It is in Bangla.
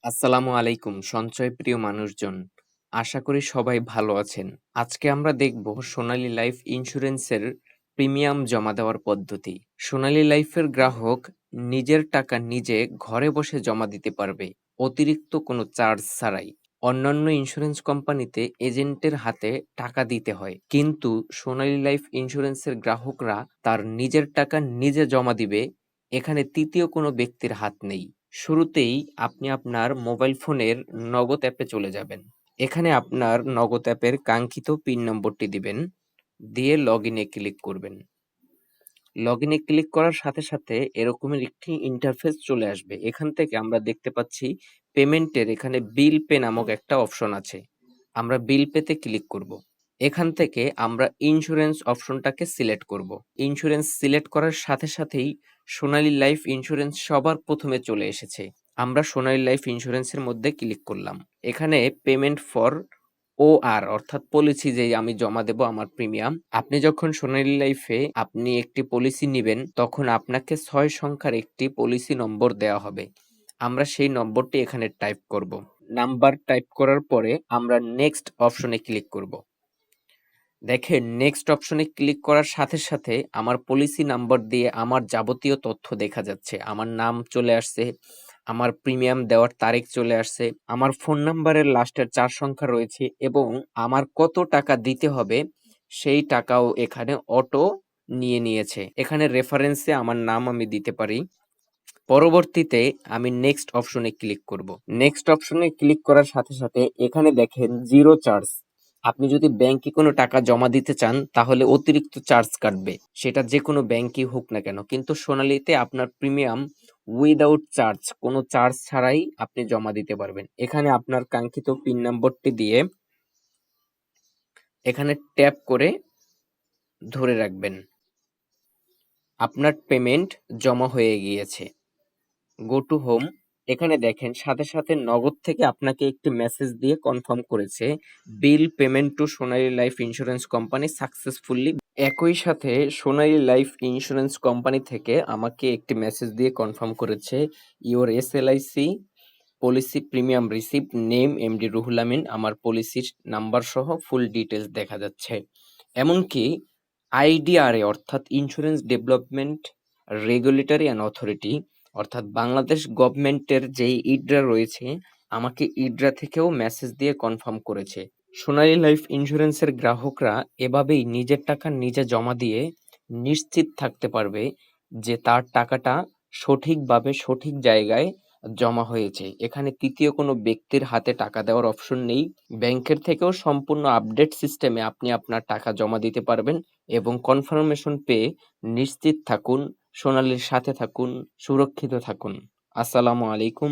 আসসালামু আলাইকুম সঞ্চয় প্রিয় মানুষজন। আশা করি সবাই ভালো আছেন। আজকে আমরা দেখব সোনালী লাইফ ইন্সুরেন্সের প্রিমিয়াম জমা দেওয়ার পদ্ধতি। সোনালী লাইফের গ্রাহক নিজের টাকা নিজে ঘরে বসে জমা দিতে পারবে, অতিরিক্ত কোনো চার্জ ছাড়াই। অন্যান্য ইন্স্যুরেন্স কোম্পানিতে এজেন্টের হাতে টাকা দিতে হয়, কিন্তু সোনালী লাইফ ইন্স্যুরেন্সের গ্রাহকরা তার নিজের টাকা নিজে জমা দিবে। এখানে তৃতীয় কোনো ব্যক্তির হাত নেই। শুরুতেই আপনি আপনার মোবাইল ফোনের নগদ অ্যাপে চলে যাবেন। এখানে আপনার নগদ অ্যাপের কাঙ্ক্ষিত পিন নম্বরটি দিবেন, দিয়ে লগইনে ক্লিক করবেন। লগইনে ক্লিক করার সাথে সাথে এরকমের একটি ইন্টারফেস চলে আসবে। এখান থেকে আমরা দেখতে পাচ্ছি পেমেন্টের এখানে বিল পে নামক একটা অপশন আছে। আমরা বিল পেতে ক্লিক করব। এখান থেকে আমরা ইন্স্যুরেন্স অপশনটাকে সিলেক্ট করব। ইন্স্যুরেন্স সিলেক্ট করার সাথে সাথেই সোনালী লাইফ ইন্স্যুরেন্স সবার প্রথমে চলে এসেছে। আমরা সোনালী লাইফ ইন্স্যুরেন্সের মধ্যে ক্লিক করলাম। এখানে পেমেন্ট ফর ওআর অর্থাৎ পলিসি যেই আমি জমা দেব আমার প্রিমিয়াম। আপনি যখন সোনালী লাইফে আপনি একটি পলিসি নিবেন, তখন আপনাকে ৬ সংখ্যার একটি পলিসি নম্বর দেওয়া হবে। আমরা সেই নম্বরটি এখানে টাইপ করব। নাম্বার টাইপ করার পরে আমরা নেক্সট অপশনে ক্লিক করব। দেখেন নেক্সট অপশনে ক্লিক করার সাথে সাথে আমার পলিসি নাম্বার দিয়ে আমার যাবতীয় তথ্য দেখা যাচ্ছে। আমার নাম চলে আসছে, আমার প্রিমিয়াম দেওয়ার তারিখ চলে আসছে, আমার ফোন নাম্বারের লাস্টের ৪ সংখ্যা রয়েছে এবং আমার কত টাকা দিতে হবে সেই টাকাও এখানে অটো নিয়ে নিয়েছে। এখানে রেফারেন্সে আমার নাম আমি দিতে পারি। পরবর্তীতে আমি নেক্সট অপশনে ক্লিক করব। নেক্সট অপশনে ক্লিক করার সাথে সাথে এখানে দেখেন 0 চার্জ। আপনি যদি ব্যাংকে কোনো টাকা জমা দিতে চান তাহলে অতিরিক্ত চার্জ কাটবে, সেটা যে কোনো ব্যাংকই হোক না কেন। কিন্তু সোনালীতে আপনার প্রিমিয়াম উইদাউট চার্জ, কোনো চার্জ ছাড়াই আপনি জমা দিতে পারবেন। এখানে আপনার কাঙ্ক্ষিত পিন নম্বরটি দিয়ে এখানে ট্যাপ করে ধরে রাখবেন। আপনার পেমেন্ট জমা হয়ে গিয়েছে। Go to home. এখানে দেখেন সাথে সাথে নগদ থেকে আপনাকে একটি মেসেজ দিয়ে কনফার্ম করেছে বিল পেমেন্ট টু সোনালী লাইফ ইন্স্যুরেন্স কোম্পানি সাকসেসফুলি। একই সাথে সোনালী লাইফ ইন্স্যুরেন্স কোম্পানি থেকে আমাকে একটি মেসেজ দিয়ে কনফার্ম করেছে your SLIC policy premium receive name MD Ruhul Amin. আমার পলিসির নাম্বার সহ ফুল ডিটেলস দেখা যাচ্ছে। এমনকি আইডিআরএ অর্থাৎ insurance development regulatory and authority অর্থাৎ বাংলাদেশ গভর্নমেন্টের যেই ইডরা রয়েছে, আমাকে ইডরা থেকেও মেসেজ দিয়ে কনফার্ম করেছে। সোনালী লাইফ ইন্স্যুরেন্সের গ্রাহকরা এভাবেই নিজের টাকা নিজে জমা দিয়ে নিশ্চিত থাকতে পারবে যে তার টাকাটা সঠিকভাবে সঠিক জায়গায় জমা হয়েছে। এখানে তৃতীয় কোনো ব্যক্তির হাতে টাকা দেওয়ার অপশন নেই। ব্যাংকের থেকেও সম্পূর্ণ আপডেট সিস্টেমে আপনি আপনার টাকা জমা দিতে পারবেন এবং কনফার্মেশন পেয়ে নিশ্চিত থাকুন, সোনালীর সাথে থাকুন, সুরক্ষিত থাকুন। আসসালামু আলাইকুম।